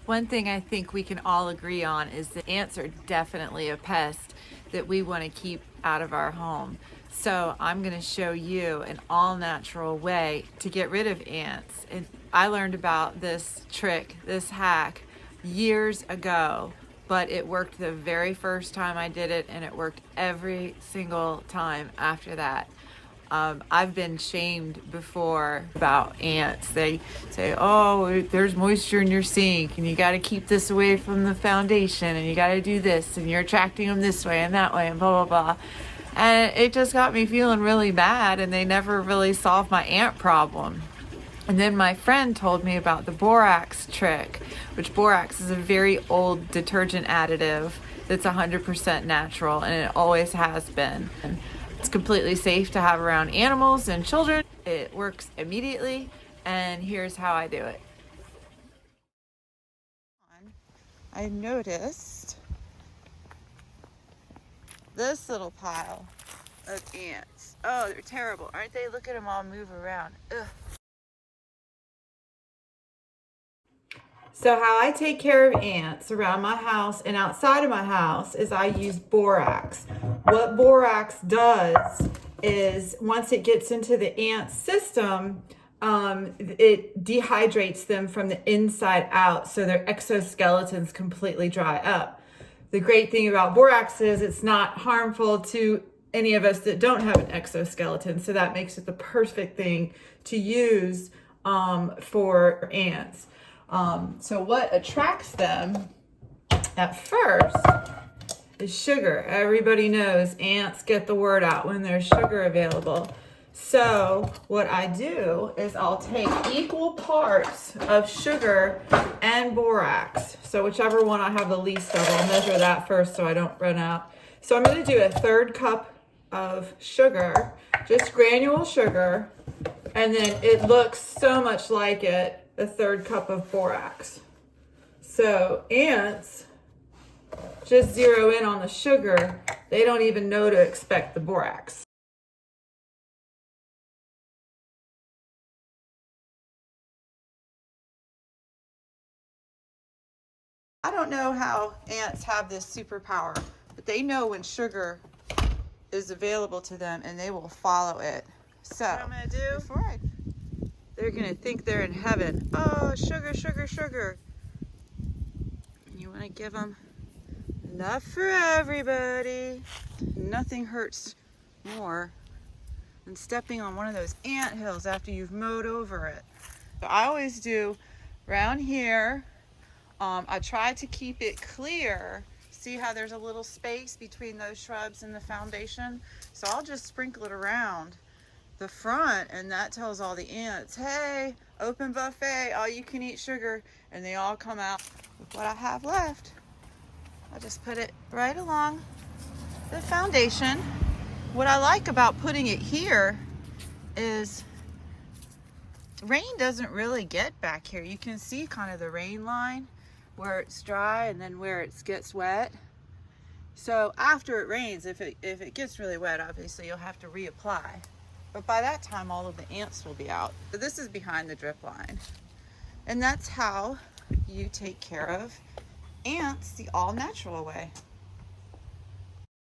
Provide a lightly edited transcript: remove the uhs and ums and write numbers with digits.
One thing I think we can all agree on is that ants are definitely a pest that we want to keep out of our home. So I'm going to show you an all natural way to get rid of ants. And I learned about this trick, this hack, years ago, but it worked the very first time I did it, and it worked every single time after that. I've been shamed before about ants. They say, oh, there's moisture in your sink and you got to keep this away from the foundation and you got to do this and you're attracting them this way and that way and blah, blah, blah. And it just got me feeling really bad, and they never really solved my ant problem. And then my friend told me about the borax trick, which borax is a very old detergent additive that's 100% natural, and it always has been. It's completely safe to have around animals and children. It works immediately, and here's how I do it. I noticed this little pile of ants. Oh, they're terrible, aren't they? Look at them all move around. Ugh. So how I take care of ants around my house and outside of my house is I use borax. What borax does is once it gets into the ant system, it dehydrates them from the inside out, so their exoskeletons completely dry up. The great thing about borax is it's not harmful to any of us that don't have an exoskeleton, so that makes it the perfect thing to use for ants. So what attracts them at first is sugar. Everybody knows ants get the word out when there's sugar available. So what I do is I'll take equal parts of sugar and borax. So whichever one I have the least of, I'll measure that first so I don't run out. So I'm going to do a 1/3 cup of sugar, just granule sugar, and then it looks so much like it, a 1/3 cup of borax. So ants just zero in on the sugar. They don't even know to expect the borax. I don't know how ants have this superpower, but they know when sugar is available to them and they will follow it. So what I'm gonna do, they're gonna think they're in heaven. Oh, sugar, sugar, sugar. And you wanna give them enough for everybody. Nothing hurts more than stepping on one of those ant hills after you've mowed over it. So I always do around here. I try to keep it clear. See how there's a little space between those shrubs and the foundation? So I'll just sprinkle it around the front, and that tells all the ants, hey, open buffet, all you can eat sugar, and they all come out with what I have left. I'll just put it right along the foundation. What I like about putting it here is rain doesn't really get back here. You can see kind of the rain line where it's dry and then where it gets wet. So after it rains, if it gets really wet, obviously you'll have to reapply. But by that time, all of the ants will be out. So this is behind the drip line. And that's how you take care of ants the all natural way.